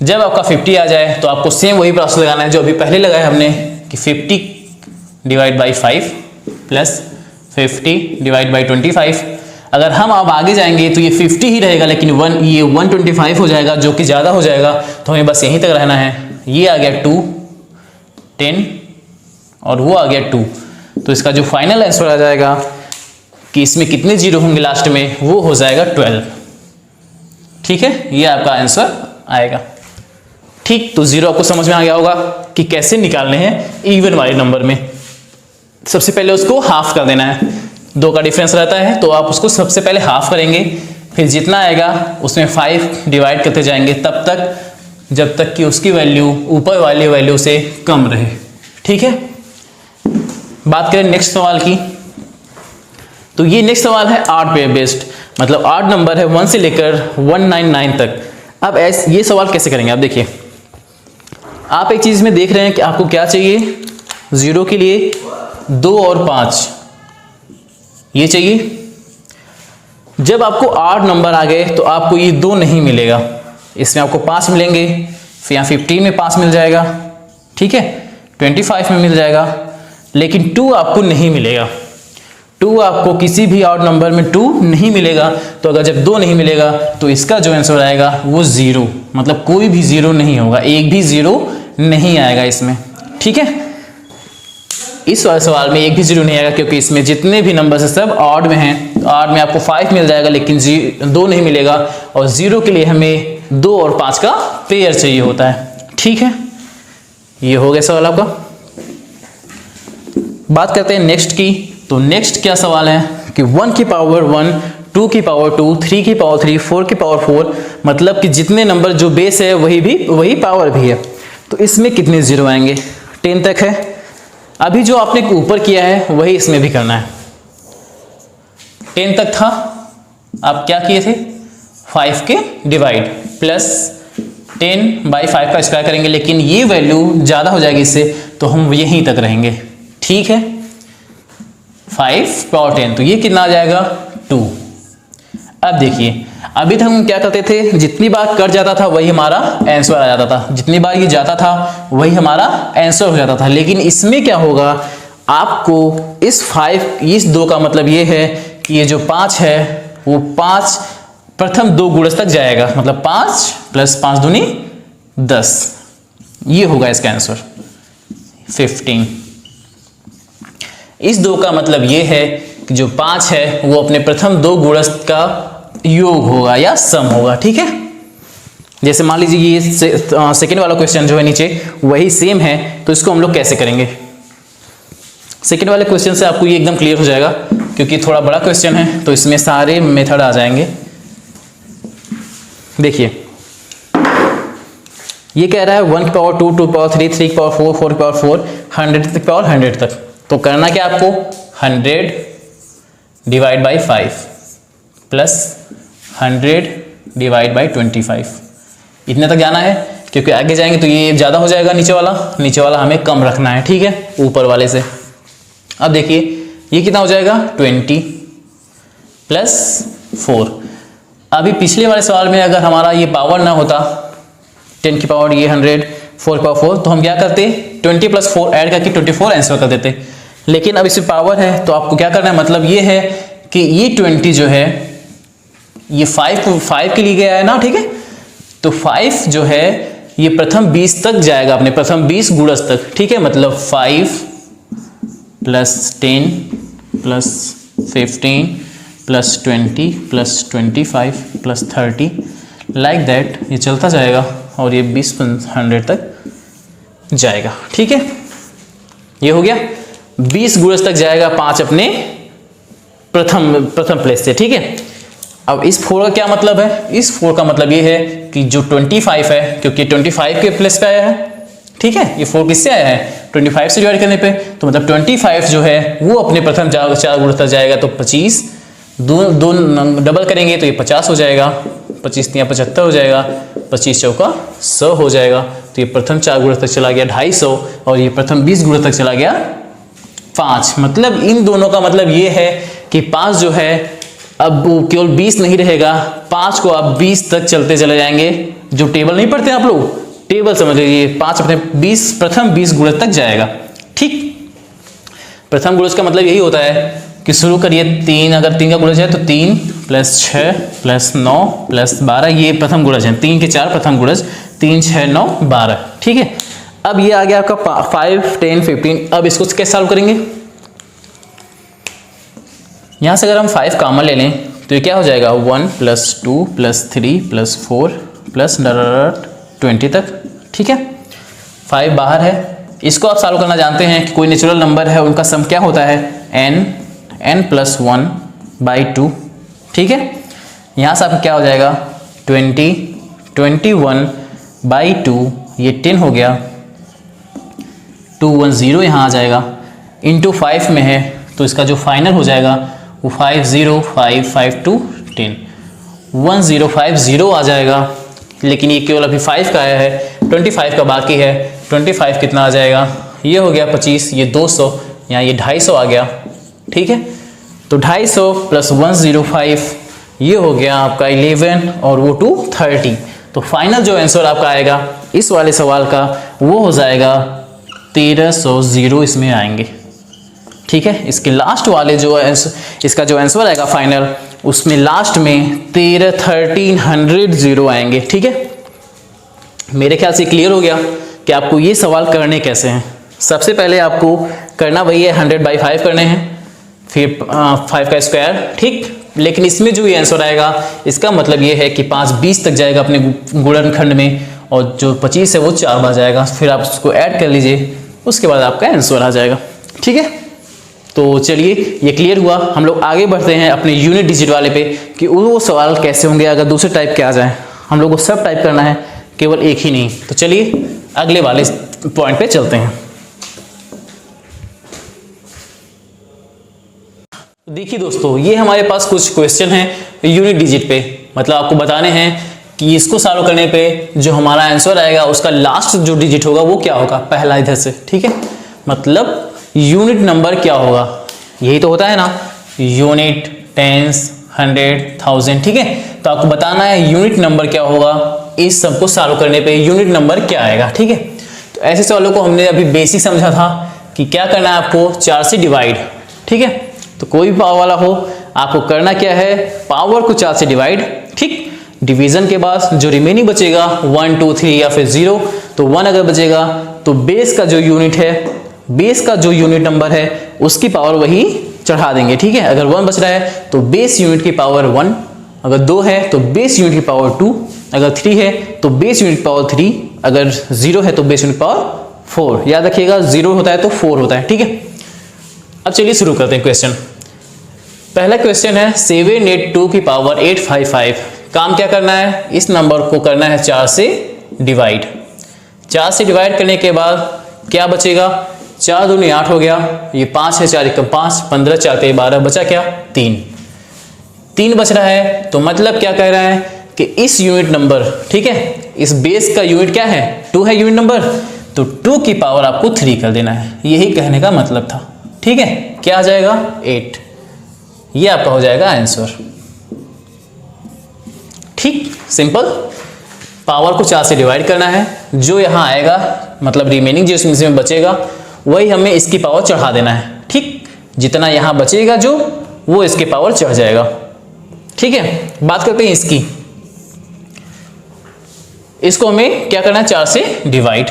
जब आपका 50 आ जाए तो आपको सेम वही प्रोसेस लगाना है जो अभी पहले लगाया हमने कि 50 divide by 5 plus 50 divide by 25। अगर हम अब आगे जाएंगे तो ये 50 ही रहेगा, लेकिन ये 125 हो जाएगा जो कि ज़्यादा हो जाएगा, तो हमें बस यहीं तक रहना है। ये आ गया 2, 10 और वो आ गया 2। तो इसका जो फाइनल आंसर आ जाएगा कि इसमें कितने जीरो होंगे लास्ट में, वो हो जाएगा 12। ठीक है, ये आपका आंसर आएगा। ठीक, तो जीरो आपको समझ में आ गया होगा कि कैसे निकालने हैं इवन वाले नंबर में। सबसे पहले उसको हाफ कर देना है, 2 का डिफरेंस रहता है तो आप उसको सबसे पहले हाफ करेंगे, फिर जितना आएगा उसमें 5 डिवाइड करते जाएंगे तब तक जब तक कि उसकी वैल्यू ऊपर वाली वैल्यू से कम रहे। ठीक है, बात करें नेक्स्ट सवाल की, तो ये नेक्स्ट सवाल है 8 पे बेस्ड, मतलब 8 नंबर है 1 से लेकर 199 तक। अब ये सवाल कैसे करेंगे, आप देखिए, आप एक चीज में देख रहे हैं कि आपको क्या चाहिए, जीरो के लिए 2 और 5 ये चाहिए। जब आपको 8 नंबर आ गए तो आपको ये 2 नहीं मिलेगा, इसमें आपको 5 मिलेंगे, फिर यहाँ 15 में 5 मिल जाएगा, ठीक है, 25 में मिल जाएगा, लेकिन 2 आपको नहीं मिलेगा। 2 आपको किसी भी ऑड नंबर में 2 नहीं मिलेगा। तो अगर जब 2 नहीं मिलेगा तो इसका जो आंसर आएगा वो 0, मतलब कोई भी 0 नहीं होगा, एक भी 0 नहीं आएगा इसमें। ठीक है, इस सवाल में एक भी 0 नहीं आएगा क्योंकि इसमें जितने भी नंबर्स हैं सब ऑड में हैं। तो ऑड में आपको 5 मिल जाएगा लेकिन 2 नहीं मिलेगा, और 0 के लिए हमें 2 और 5 का पेयर चाहिए होता है। ठीक है, ये हो गया सवाल आपका। बात करते हैं नेक्स्ट की, तो नेक्स्ट क्या सवाल है कि 1 की पावर 1, 2 की पावर 2, 3 की पावर 3, 4 की पावर 4, मतलब कि जितने नंबर जो बेस है वही पावर भी है। तो इसमें कितने 0 आएंगे, 10 तक है। अभी जो आपने ऊपर किया है वही इसमें भी करना है। 10 तक था, आप क्या किए थे 5 के डिवाइड प्लस 10 बाई 5 का स्क्वायर करेंगे, लेकिन ये वैल्यू ज़्यादा हो जाएगी इससे, तो हम यहीं तक रहेंगे। ठीक है, 5 पावर 10, तो ये कितना आ जाएगा 2। अब देखिए, अभी तक हम क्या करते थे, जितनी बार कट जाता था वही हमारा आंसर आ जाता था, जितनी बार ये जाता था वही हमारा आंसर हो जाता था। लेकिन इसमें क्या होगा, आपको इस 2 का मतलब ये है कि ये जो 5 है वो 5 प्रथम 2 गुणज तक जाएगा, मतलब 5 प्लस 5 दूनी 10, ये होगा इसका आंसर 15। इस 2 का मतलब ये है कि जो 5 है वो अपने प्रथम 2 गुणज का योग होगा या सम होगा। ठीक है, जैसे मान लीजिए ये सेकेंड वाला क्वेश्चन जो है नीचे वही सेम है, तो इसको हम लोग कैसे करेंगे। सेकेंड वाले क्वेश्चन से आपको ये एकदम क्लियर हो जाएगा क्योंकि थोड़ा बड़ा क्वेश्चन है तो इसमें सारे मेथड आ जाएंगे। देखिए, ये कह रहा है 1 की पावर 2, 2 की पावर 3, 3 की पावर 4, 4 की पावर 4, 100 की पावर 100 तक। तो करना क्या आपको, 100 divide by 5 plus 100 divide by 25, इतने तक जाना है क्योंकि आगे जाएंगे तो ये ज़्यादा हो जाएगा, नीचे वाला हमें कम रखना है। ठीक है, ऊपर वाले से। अब देखिए ये कितना हो जाएगा 20 प्लस 4, अभी पिछले वाले सवाल में अगर हमारा ये पावर ना होता 10 की पावर ये 100 4 की पावर 4, तो हम क्या करते 20 + 4 ऐड करके 24 आंसर कर देते। लेकिन अब इसमें पावर है तो आपको क्या करना है, मतलब ये है कि ये 20 जो है ये 5 के लिए गया है ना, ठीक है। तो 5 जो है ये प्रथम 20 तक जाएगा, अपने प्रथम 20 गुणज तक, ठीक है। मतलब 5 + 10 + 15 + 20 + 25 + 30 लाइक दैट, ये चलता जाएगा और ये 20 100 तक जाएगा, ठीक है। ये हो गया 20 गुणज तक जाएगा 5 अपने प्रथम प्लेस से, ठीक है। अब इस 4 का क्या मतलब है, इस 4 का मतलब ये है कि जो 25 है, क्योंकि 25 के प्लेस पे आया है, ठीक है। ये 4 किससे आया है, 25 से डिवाइड करने पे, तो मतलब 25 जो है वो अपने प्रथम 4 गुणज तक जाएगा। तो 25 दो डबल करेंगे तो ये 50 हो जाएगा, 25 × 75 हो जाएगा, 25 चौका 100 हो जाएगा। तो ये प्रथम 4 गुणज तक चला गया 250 और ये प्रथम 20 गुणज तक चला गया 5। मतलब इन दोनों का मतलब ये है कि 5 जो है अब वो केवल 20 नहीं रहेगा, 5 को आप 20 तक चलते चले जाएंगे। जो टेबल नहीं पढ़ते आप लोग, टेबल समझ लीजिए, 5 अपने प्रथम 20 गुणज तक जाएगा, ठीक। प्रथम गुणज का मतलब यही होता है कि शुरू करिए 3, अगर 3 का गुणज है तो 3 + 6 + 9 + 12, ये प्रथम गुणज है। 3 के 4 प्रथम गुणज, 3 6 9 12, ठीक है। अब ये आ गया आपका 5 10 15। अब इसको कैसे सॉल्व करेंगे, यहां से अगर हम 5 कॉमन ले लें तो ये क्या हो जाएगा 1 + 2 + 3 + 4 + 20 तक, ठीक है। 5 बाहर है, इसको आप सॉल्व करना जानते हैं कि कोई नेचुरल नंबर है उनका सम क्या होता है n + 1/2, ठीक है। यहाँ से आपका क्या हो जाएगा 20 21/2, ये 10 हो गया, 210 यहाँ आ जाएगा, इंटू 5 में है तो इसका जो फाइनल हो जाएगा वो 50552 10 1050 आ जाएगा। लेकिन ये केवल अभी 5 का आया है, 25 का बाकी है। 25 कितना आ जाएगा, ये हो गया 25, ये 200, यहाँ ये 250 आ गया, ठीक है। तो 250 + 105 ये हो गया आपका 11 और वो 230। तो फाइनल जो आंसर आपका आएगा इस वाले सवाल का वो हो जाएगा 1300 इसमें आएंगे, ठीक है। इसके लास्ट वाले जो इसका जो आंसर आएगा फाइनल, उसमें लास्ट में 1300 आएंगे, ठीक है। मेरे ख्याल से क्लियर हो गया कि आपको ये सवाल करने कैसे हैं। सबसे पहले आपको करना वही है, 100/5 करने हैं, फिर 5 का स्क्वायर, ठीक। लेकिन इसमें जो ये आंसर आएगा इसका मतलब ये है कि 5 20 तक जाएगा अपने गुणनखंड में, और जो 25 है वो 4 बार जाएगा। फिर आप उसको ऐड कर लीजिए, उसके बाद आपका आंसर आ जाएगा, ठीक है। तो चलिए ये क्लियर हुआ। हम लोग आगे बढ़ते हैं अपने यूनिट डिजिट वाले पे कि वो सवाल कैसे होंगे अगर दूसरे टाइप के आ जाए। हम लोग को सब टाइप करना है, केवल एक ही नहीं। तो चलिए अगले वाले पॉइंट पे चलते हैं। देखिए दोस्तों, ये हमारे पास कुछ क्वेश्चन हैं यूनिट डिजिट पे, मतलब आपको बताने हैं कि इसको सॉल्व करने पे जो हमारा आंसर आएगा उसका लास्ट जो डिजिट होगा वो क्या होगा, पहला इधर से, ठीक है। मतलब यूनिट नंबर क्या होगा, यही तो होता है ना, यूनिट, टेंस, 100, 1000, ठीक है। तो आपको बताना है यूनिट नंबर क्या होगा, इस सबको सॉल्व करने पे यूनिट नंबर क्या आएगा, ठीक है। तो ऐसे सवालों को हमने अभी बेसिक समझा था कि क्या करना है आपको, 4 से डिवाइड, ठीक है। तो कोई भी पावर वाला हो, आपको करना क्या है, पावर को 4 से डिवाइड, ठीक। डिवीजन के बाद जो रिमेनिंग बचेगा 1 2 3 या फिर 0, तो 1 अगर बचेगा तो बेस का जो यूनिट है, बेस का जो यूनिट नंबर है उसकी पावर वही चढ़ा देंगे, ठीक है। अगर 1 बच रहा है तो बेस यूनिट की पावर 1, अगर 2 है तो बेस यूनिट की पावर 2, अगर 3 है तो बेस यूनिट की पावर 3, अगर 0 है तो बेस यूनिट की पावर 4। याद रखिएगा 0 होता है तो 4 होता है, ठीक है। अब चलिए शुरू करते हैं क्वेश्चन। पहला क्वेश्चन है 782 की पावर 855। काम क्या करना है, इस नंबर को करना है 4 से डिवाइड। 4 से डिवाइड करने के बाद क्या बचेगा, 4 दूनी 8 हो गया, ये 5 है, 4 एकम 5, 15 4 3 12, बचा क्या 3 बच रहा है। तो मतलब क्या कह रहा है कि इस यूनिट नंबर, ठीक है, इस बेस का यूनिट क्या है 2 है यूनिट नंबर, तो 2 की पावर आपको 3 कर देना है, यही कहने का मतलब था, ठीक है। क्या आ जाएगा 8, ये आपका हो जाएगा आंसर। ठीक, सिंपल। पावर को 4 से डिवाइड करना है, जो यहाँ आएगा मतलब रिमेनिंग जो इसमें बचेगा वही हमें इसकी पावर चढ़ा देना है। ठीक, जितना यहाँ बचेगा जो वो इसके पावर चढ़ जाएगा। ठीक है, बात करते हैं इसकी। इसको हमें क्या करना है, 4 से डिवाइड।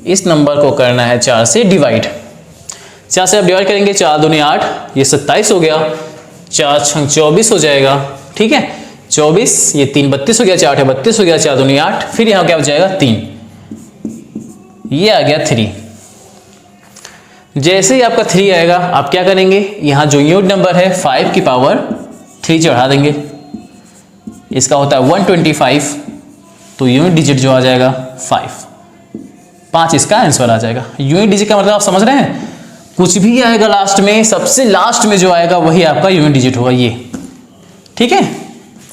इस नंबर को करना है 4 से डिवाइड। 4 से आप डिवाइड करेंगे, 4 दूनी 8, ये 27 हो गया, 4 छंग 24 हो जाएगा। ठीक है, 24, ये 3 32 हो गया, 4 8 32 हो गया, 4 दूनी 8, फिर यहाँ क्या हो जाएगा 3, ये आ गया 3। जैसे ही आपका 3 आएगा आप क्या करेंगे, यहाँ जो यूनिट नंबर है 5 की पावर 3 चढ़ा देंगे। इसका होता है 125, तो यूनिट डिजिट जो आ जाएगा 5 इसका आंसर आ जाएगा। यूनिट डिजिट का मतलब आप समझ रहे हैं, कुछ भी आएगा लास्ट में, सबसे लास्ट में जो आएगा वही आपका यूनिट डिजिट होगा ये। ठीक है,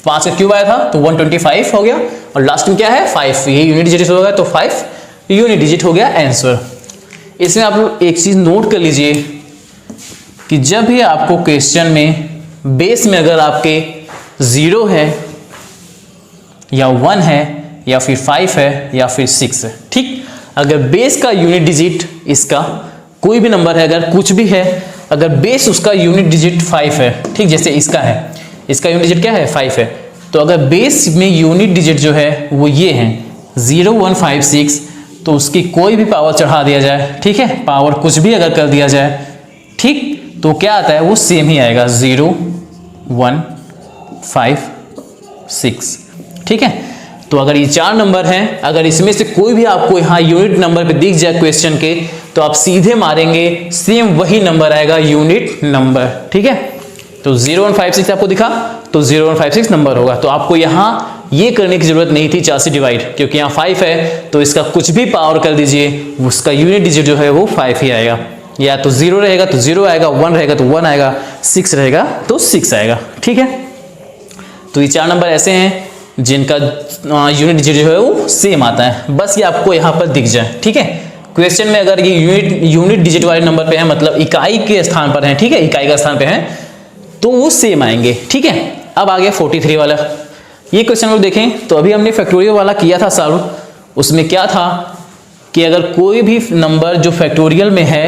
5 का क्यूब आया था तो 125 हो गया, और लास्ट में क्या है 5, ये यूनिट डिजिट होगा तो 5 यूनिट डिजिट हो गया आंसर। इसमें आप लोग एक चीज नोट कर लीजिए कि जब भी आपको क्वेश्चन में बेस में अगर आपके 0 है या 1 है या फिर 5 है या फिर 6 है, ठीक, अगर बेस का यूनिट डिजिट इसका कोई भी नंबर है, अगर कुछ भी है, अगर बेस उसका यूनिट डिजिट 5 है, ठीक, जैसे इसका है, इसका यूनिट डिजिट क्या है 5 है, तो अगर बेस में यूनिट डिजिट जो है वो ये है 0 1 5 6, तो उसकी कोई भी पावर चढ़ा दिया जाए, ठीक है, पावर कुछ भी अगर कर दिया जाए, ठीक, तो क्या आता है वो सेम ही आएगा 0 1 5 6। ठीक है, तो अगर ये 4 नंबर हैं, अगर इसमें से कोई भी आपको यहाँ यूनिट नंबर पे दिख जाए क्वेश्चन के, तो आप सीधे मारेंगे, सेम वही नंबर आएगा यूनिट नंबर। ठीक है, तो 0 1 5 6 आपको दिखा तो 0 1 5 6 नंबर होगा। तो आपको यहाँ ये करने की जरूरत नहीं थी 4 से डिवाइड, क्योंकि यहाँ 5 है तो इसका कुछ भी पावर कर दीजिए, उसका यूनिट डिजिट जो है वो 5 ही आएगा। या तो 0 रहेगा तो 0 आएगा, 1 रहेगा तो 1 आएगा, 6 रहेगा तो 6 आएगा। ठीक है, तो ये 4 नंबर ऐसे हैं जिनका यूनिट डिजिट जो है वो सेम आता है, बस ये आपको यहाँ पर दिख जाए। ठीक है, क्वेश्चन में अगर ये यूनिट डिजिट वाले नंबर पे है, मतलब इकाई के स्थान पर है, ठीक है, इकाई का स्थान पे है, तो वो सेम आएंगे। ठीक है, अब आ गया 43 वाला। ये क्वेश्चन लोग देखें तो अभी हमने फैक्टोरियल वाला किया था सॉल्व, उसमें क्या था कि अगर कोई भी नंबर जो फैक्टोरियल में है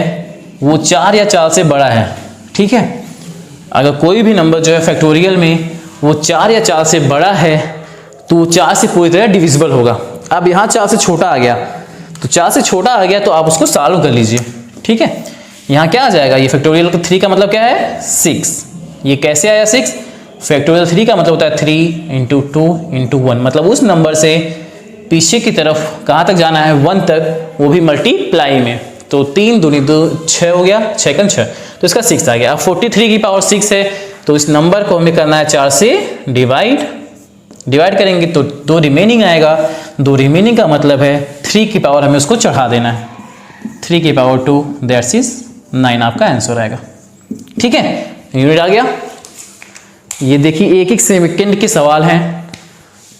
वो 4 या 4 से बड़ा है, ठीक है, अगर कोई भी नंबर जो है फैक्टोरियल में वो 4 या 4 से बड़ा है तो 4 से पूरी तरह डिविजिबल होगा। अब यहाँ 4 से छोटा आ गया, तो 4 से छोटा आ गया तो आप उसको सॉल्व कर लीजिए। ठीक है, यहाँ क्या आ जाएगा, ये फैक्टोरियल 3 का मतलब क्या है 6, ये कैसे आया 6, फैक्टोरियल 3 का मतलब होता है 3 इंटू 2 इंटू 1, मतलब उस नंबर से पीछे की तरफ कहाँ तक जाना है 1 तक, वो भी मल्टीप्लाई में, तो 3 दूनी 2 6 हो गया, 6 का 6, तो इसका 6 आ गया। अब 43 की पावर 6 है तो इस नंबर को हमें करना है 4 से डिवाइड करेंगे तो 2 रिमेनिंग आएगा, 2 रिमेनिंग का मतलब है 3 की पावर हमें उसको चढ़ा देना है, 3 की पावर 2 दैट्स इज 9 आपका आंसर आएगा। ठीक है, यूनिट आ गया। ये देखिए एक एक सेकंड के सवाल हैं,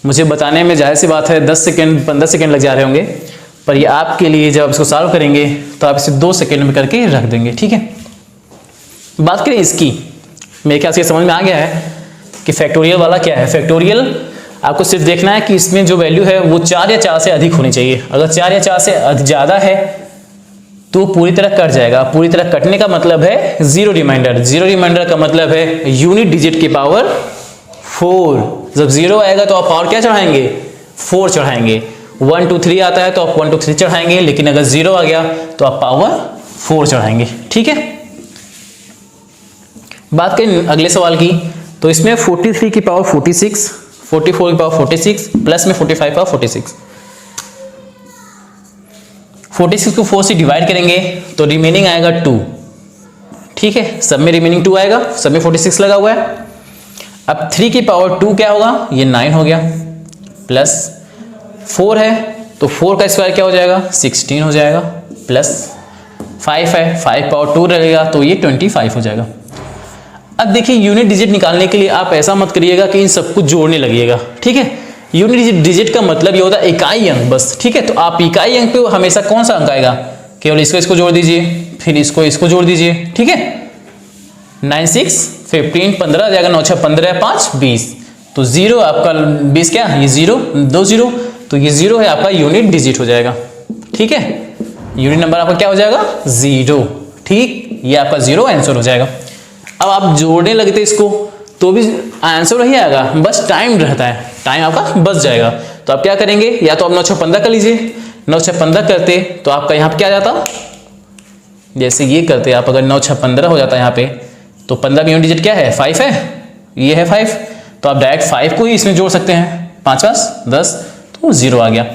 मुझे बताने में जाहिर सी बात है 10 सेकंड 15 सेकंड लग जा रहे होंगे, पर ये आपके लिए जब इसको सॉल्व करेंगे तो आप इसे 2 सेकंड में करके रख देंगे। ठीक है, बात करें इसकी, मेरे ख्याल से समझ में आ गया है कि फैक्टोरियल वाला क्या है। फैक्टोरियल आपको सिर्फ देखना है कि इसमें जो वैल्यू है वो 4 या 4 से अधिक होनी चाहिए। अगर 4 या 4 से ज़्यादा है तो पूरी तरह कट जाएगा। पूरी तरह कटने का मतलब है 0 रिमाइंडर। 0 रिमाइंडर का मतलब है यूनिट डिजिट की पावर 4। जब 0 आएगा तो आप पावर क्या चढ़ाएंगे 4 चढ़ाएंगे। 1 2 3 आता है तो आप 1 2 3 चढ़ाएंगे, लेकिन अगर 0 आ गया तो आप पावर 4 चढ़ाएंगे। ठीक है, बात करें अगले सवाल की, तो इसमें 43 की पावर 46, 44 की पावर 46 प्लस में 45 पावर 46। 46 को 4 से डिवाइड करेंगे तो रिमेनिंग आएगा 2। ठीक है, सब में रिमेनिंग 2 आएगा, सब में 46 लगा हुआ है। अब 3 की पावर 2 क्या होगा, ये 9 हो गया, प्लस 4 है तो 4 का स्क्वायर क्या हो जाएगा 16 हो जाएगा, प्लस 5 है 5 पावर 2 रहेगा तो ये 25 हो जाएगा। अब देखिए यूनिट डिजिट निकालने के लिए आप ऐसा मत करिएगा कि इन सबको जोड़ने लगिएगा। ठीक है, यूनिट डिजिट का मतलब ये होता है इकाई अंक बस। ठीक है, तो आप इकाई अंक पे हमेशा कौन सा अंक आएगा, केवल इसको जोड़ दीजिए, फिर इसको जोड़ दीजिए। ठीक है, 9 6 15 15 आ जाएगा, 9 6 15 5 20, तो 0 आपका बेस क्या, ये 0 2 0, तो ये 0 है आपका यूनिट डिजिट हो जाएगा। ठीक है, यूनिट नंबर आपका क्या हो जाएगा 0। ठीक, ये आपका 0 आंसर हो जाएगा। अब आप जोड़ने लगते इसको तो भी आंसर वही आएगा, बस टाइम रहता है, टाइम आपका बच जाएगा। तो आप क्या करेंगे, या तो आप 9 6 15 कर लीजिए। 9 6 15 करते तो आपका यहाँ पे क्या आ जाता, जैसे ये करते आप, अगर 9 6 15 हो जाता यहाँ पे, तो 15 का यूनिट डिजिट क्या है 5 है, ये है 5, तो आप डायरेक्ट 5 को ही इसमें जोड़ सकते हैं, 5 5 10, तो 0 आ गया।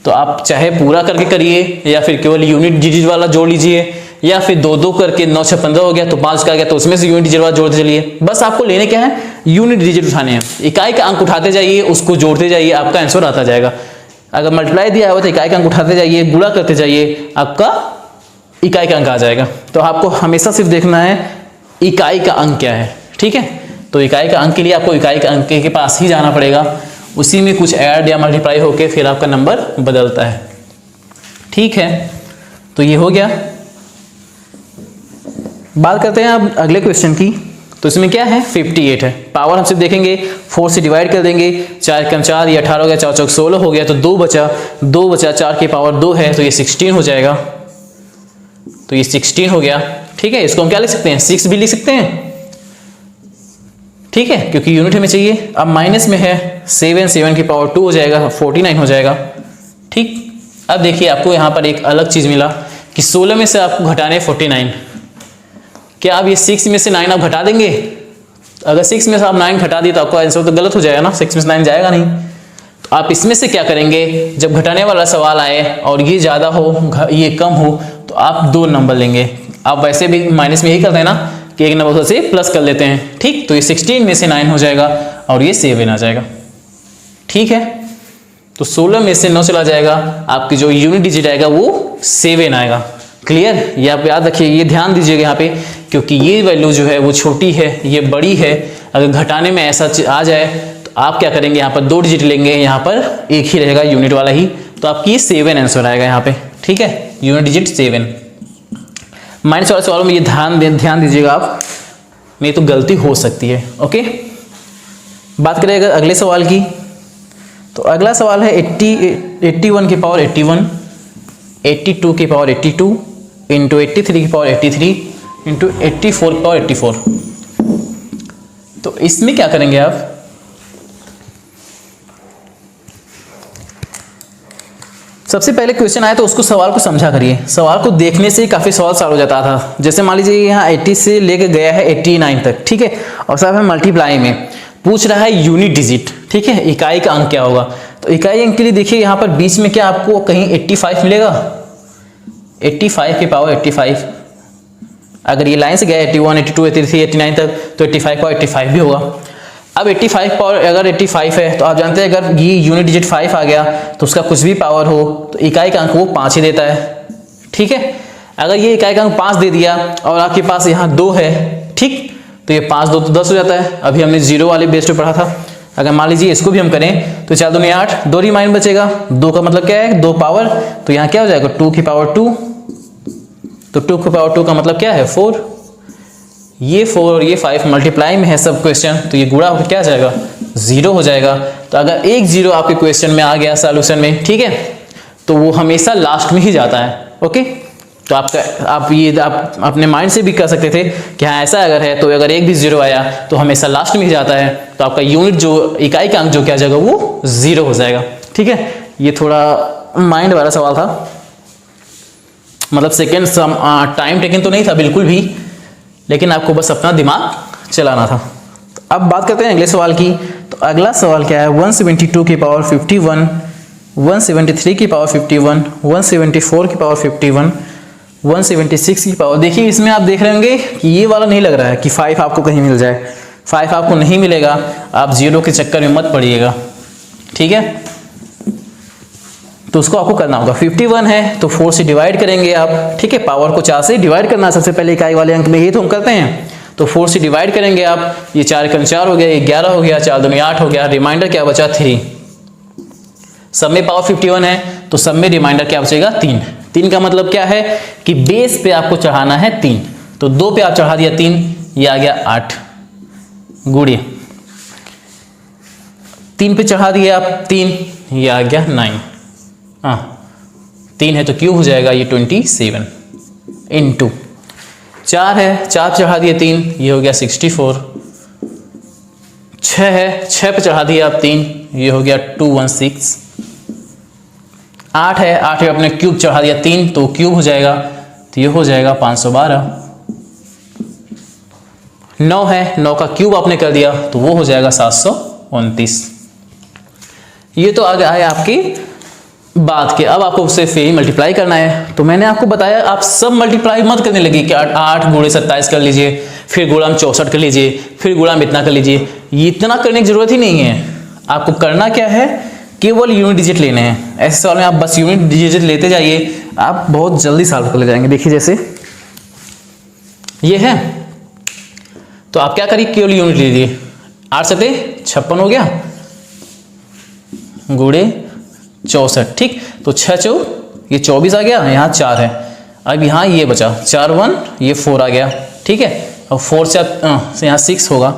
तो आप चाहे पूरा करके करिए या फिर केवल यूनिट डिजिट वाला जोड़ लीजिए, या फिर 2 2 करके 9 6 15 हो गया तो 5 का आ गया, तो उसमें से यूनिट डिजिट वाला जोड़ते चलिए। बस आपको लेने क्या है, यूनिट डिजिट उठाने हैं, इकाई का अंक उठाते जाइए, उसको जोड़ते जाइए, आपका आंसर आता जाएगा। अगर मल्टीप्लाई दिया हुआ तो इकाई का अंक उठाते जाइए, गुणा करते जाइए, आपका इकाई का अंक आ जाएगा। तो आपको हमेशा सिर्फ देखना है इकाई का अंक क्या है। ठीक है, तो इकाई का अंक के लिए आपको इकाई का अंक के पास ही जाना पड़ेगा, उसी में कुछ ऐड या मल्टीप्लाई होके फिर आपका नंबर बदलता है। ठीक है, तो ये हो गया। बात करते हैं अब अगले क्वेश्चन की। तो इसमें क्या है 58 है, पावर हम सिर्फ देखेंगे 4 से डिवाइड कर देंगे, 4 कम 4 ये 18 हो गया, 4 चौक 16 हो गया, तो 2 बचा 4 की पावर 2 है तो ये 16 हो जाएगा। तो ये 16 हो गया। ठीक है, इसको हम क्या लिख सकते हैं 6 भी लिख सकते हैं। ठीक है, क्योंकि यूनिट हमें चाहिए। अब माइनस में है 7 की पावर 2 हो जाएगा, 49 हो जाएगा। ठीक, अब देखिए आपको यहाँ पर एक अलग चीज मिला कि 16 में से आपको घटाने 49। क्या आप ये 6 में से 9 आप घटा देंगे? अगर 6 में से आप 9 घटा दिए तो आपका आंसर तो गलत हो जाएगा ना, 6 में से 9 जाएगा नहीं। तो आप इसमें से क्या करेंगे, जब घटाने वाला सवाल आए और ये ज्यादा हो ये कम हो तो आप 2 नंबर लेंगे। आप वैसे भी माइनस में यही करते हैं ना कि एक नंबर से प्लस कर लेते हैं। ठीक, तो ये 16 में से 9 हो जाएगा और ये 7 आ जाएगा। ठीक है, तो 16 में से 9 चला जाएगा, आपकी जो यूनिट डिजिट आएगा वो 7 आएगा। क्लियर, ये आप याद रखिए, ये ध्यान दीजिएगा यहाँ पे, क्योंकि ये वैल्यू जो है वो छोटी है, ये बड़ी है। अगर घटाने में ऐसा आ जाए तो आप क्या करेंगे, यहाँ पर 2 डिजिट लेंगे, यहाँ पर एक ही रहेगा यूनिट वाला ही, तो आपकी ये 7 आंसर आएगा यहाँ पे। ठीक है, यूनिट डिजिट 7। माइनस वाले सवालों में ये ध्यान दीजिएगा आप, नहीं तो गलती हो सकती है। ओके, बात करें अगर अगले सवाल की, तो अगला सवाल है 81 की पावर 81, 82 की पावर 82 इंटू 83 की पावर 83 इंटू 84 की पावर 84। तो इसमें क्या करेंगे आप, सबसे पहले क्वेश्चन आया तो उसको सवाल को समझा करिए। सवाल को देखने से ही काफी सवाल सॉल्व हो जाता था। जैसे मान लीजिए यहाँ 80 से लेके गया है 89 तक। ठीक है, और साहब है मल्टीप्लाई में पूछ रहा है यूनिट डिजिट। ठीक है, इकाई का अंक क्या होगा, तो इकाई अंक के लिए देखिए यहाँ पर बीच में क्या आपको कहीं 85 मिलेगा, 85 की पावर 85। अगर ये लाइन से गया 81 82 83 89 तक तो 85 पावर 85 भी होगा। अब 85 पावर अगर 85 है तो आप जानते हैं अगर ये यूनिट डिजिट 5 आ गया तो उसका कुछ भी पावर हो तो इकाई का अंक वो 5 ही देता है। ठीक है, अगर ये इकाई का अंक 5 दे दिया और आपके पास यहाँ 2 है, ठीक, तो ये 5 2 तो 10 हो जाता है। अभी हमने 0 वाले बेस पे पढ़ा था। अगर मान लीजिए इसको भी हम करें तो 4 2 8, 2 रिमाइंड बचेगा, 2 का मतलब क्या है 2 पावर, तो यहाँ क्या हो जाएगा 2 की पावर 2, तो 2 की पावर 2 का मतलब क्या है 4। ये 4 और ये 5 मल्टीप्लाई में है सब क्वेश्चन, तो ये गुणा होकर क्या आ जाएगा 0 हो जाएगा। तो अगर एक 0 आपके क्वेश्चन में आ गया सॉल्यूशन में, ठीक है, तो वो हमेशा लास्ट में ही जाता है। ओके, तो आप अपने माइंड से भी कर सकते थे कि हाँ ऐसा अगर है तो अगर एक भी 0 आया तो हमेशा लास्ट में ही जाता है, तो आपका यूनिट जो इकाई का अंक जो क्या जाएगा वो 0 हो जाएगा। ठीक है, ये थोड़ा माइंड वाला सवाल था, मतलब सेकेंड टाइम टेकन तो नहीं था बिल्कुल भी, लेकिन आपको बस अपना दिमाग चलाना था। तो अब बात करते हैं अगले सवाल की। तो अगला सवाल क्या है 172 की पावर 51, 173 की पावर 51, 174 की पावर 51, 176 की पावर। देखिए इसमें आप देख रहे होंगे कि ये वाला नहीं लग रहा है कि 5 आपको कहीं मिल जाए, 5 आपको नहीं मिलेगा, आप 0 के चक्कर में मत पड़िएगा। ठीक है, तो उसको आपको करना होगा। 51 है तो 4 से डिवाइड करेंगे आप। ठीक है, पावर को 4 से डिवाइड करना सबसे पहले इकाई वाले अंक में, ये तो हम करते हैं। तो 4 से डिवाइड करेंगे आप, ये 4 कम 4 हो गया, ये 11 हो गया, 4 2 8 हो गया, रिमाइंडर क्या बचा 3। सब में पावर 51 है तो सब में रिमाइंडर क्या बचेगा 3। 3 का मतलब क्या है कि बेस पे आपको चढ़ाना है 3, तो 2 पे आप चढ़ा दिया 3, ये आ गया 8 गुड़िया। 3 पे चढ़ा दिए आप 3, ये आ गया 9। हाँ 3 है तो क्यूब हो जाएगा ये 27 इंटू 4 है, 4 पे चढ़ा दिए 3, ये हो गया 64। 6 है, 6 पे चढ़ा दिए आप 3, ये हो गया 216। 8 है, 8 पे अपने क्यूब चढ़ा दिया 3 तो क्यूब हो जाएगा, तो ये हो जाएगा 512। 9 है, 9 का क्यूब आपने कर दिया तो वो हो जाएगा 729। ये तो आ गया है आपकी बात के। अब आपको उससे फिर मल्टीप्लाई करना है। तो मैंने आपको बताया आप सब मल्टीप्लाई मत करने लगी कि 8 गुणे 27 कर लीजिए, फिर गुणा 64 कर लीजिए, फिर गुणा इतना कर लीजिए। ये इतना करने की जरूरत ही नहीं है। आपको करना क्या है, केवल यूनिट डिजिट लेने हैं। ऐसे सवाल में आप बस यूनिट डिजिट लेते जाइए, आप बहुत जल्दी सॉल्व कर ले जाएंगे। देखिए जैसे ये है तो आप क्या करिए, केवल यूनिट लीजिए। 8 सते 56 हो गया गुणे 64, ठीक। तो 6 चौ ये 24 आ गया, यहाँ 4 है। अब यहाँ ये बचा 4 1 ये 4 आ गया, ठीक है। अब 4 से यहाँ 6 होगा,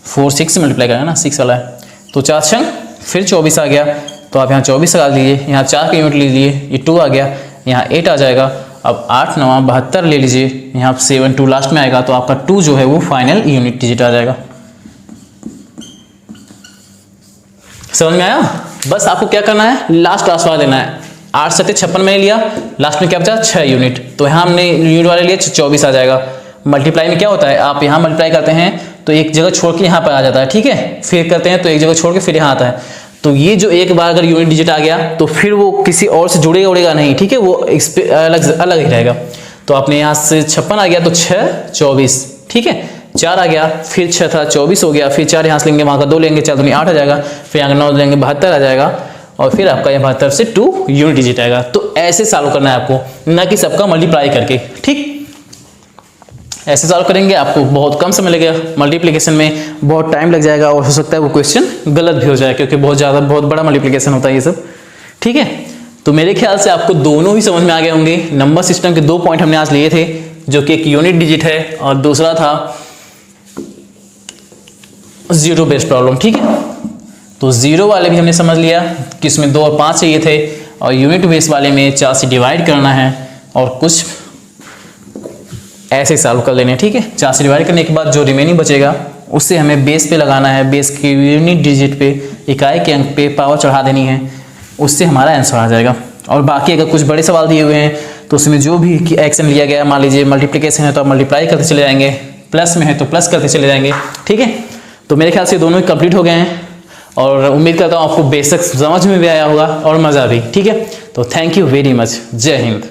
4 6 से मल्टीप्लाई करेंगे ना, 6 वाला है। तो 4 छंग फिर 24 आ गया, तो आप यहाँ 24 लगा लीजिए, यहाँ 4 का यूनिट लीजिए, ये 2 आ गया, यहाँ 8 आ जाएगा। अब 8 9 72 ले लीजिए, यहाँ 7 2 लास्ट में आएगा, तो आपका 2 जो है वो फाइनल यूनिट डिजिट आ जाएगा। समझ में आया? बस आपको क्या करना है, लास्ट वाला लेना है। 8 सते 56 मैंने लिया, लास्ट में क्या बचा 6 यूनिट, तो यहाँ हमने यूनिट वाले लिए 24 आ जाएगा। मल्टीप्लाई में क्या होता है, आप यहाँ मल्टीप्लाई करते हैं तो एक जगह छोड़ के यहाँ पर आ जाता है, ठीक है। फिर करते हैं तो एक जगह छोड़ के फिर यहाँ आता है। तो ये जो एक बार अगर यूनिट डिजिट आ गया तो फिर वो किसी और से जुड़ेगा उड़ेगा नहीं, ठीक है, वो अलग ही रहेगा। तो आपने यहाँ से 56 आ गया तो 6 24, ठीक है। 4 आ गया, फिर 6 था 24 हो गया, फिर 4 यहाँ से लेंगे, वहाँ का 2 लेंगे, 4 दूनी 8 आ जाएगा, फिर यहाँ का 9 लेंगे 72 आ जाएगा, और फिर आपका यहाँ 72 से 2 यूनिट डिजिट आएगा। तो ऐसे सॉल्व करना है आपको, ना कि सबका मल्टीप्लाई करके, ठीक। ऐसे सॉल्व करेंगे आपको बहुत कम समय लगेगा, मल्टीप्लिकेशन में बहुत टाइम लग जाएगा, और हो सकता है वो क्वेश्चन गलत भी हो जाए, क्योंकि बहुत बड़ा मल्टीप्लिकेशन होता है ये सब, ठीक है। तो मेरे ख्याल से आपको दोनों ही समझ में आ गए होंगे। नंबर सिस्टम के 2 पॉइंट हमने आज लिए थे, जो कि एक यूनिट डिजिट है और दूसरा था जीरो बेस्ड प्रॉब्लम, ठीक है। तो जीरो वाले भी हमने समझ लिया कि इसमें 2 और 5 चाहिए थे, और यूनिट बेस्ड वाले में 4 से डिवाइड करना है और कुछ ऐसे सॉल्व कर लेने, ठीक है। 4 से डिवाइड करने के बाद जो रिमेनिंग बचेगा उससे हमें बेस पे लगाना है, बेस के यूनिट डिजिट पे इकाई के अंक पे पावर चढ़ा देनी है, उससे हमारा आंसर आ जाएगा। और बाकी अगर कुछ बड़े सवाल दिए हुए हैं तो उसमें जो भी एक्शन लिया गया, मान लीजिए मल्टीप्लिकेशन है तो आप मल्टीप्लाई करते चले जाएंगे, प्लस में है तो प्लस करते चले जाएंगे, ठीक है। तो मेरे ख्याल से दोनों ही कंप्लीट हो गए हैं, और उम्मीद करता हूँ आपको बेसिक्स समझ में भी आया होगा और मज़ा भी, ठीक है। तो थैंक यू वेरी मच, जय हिंद।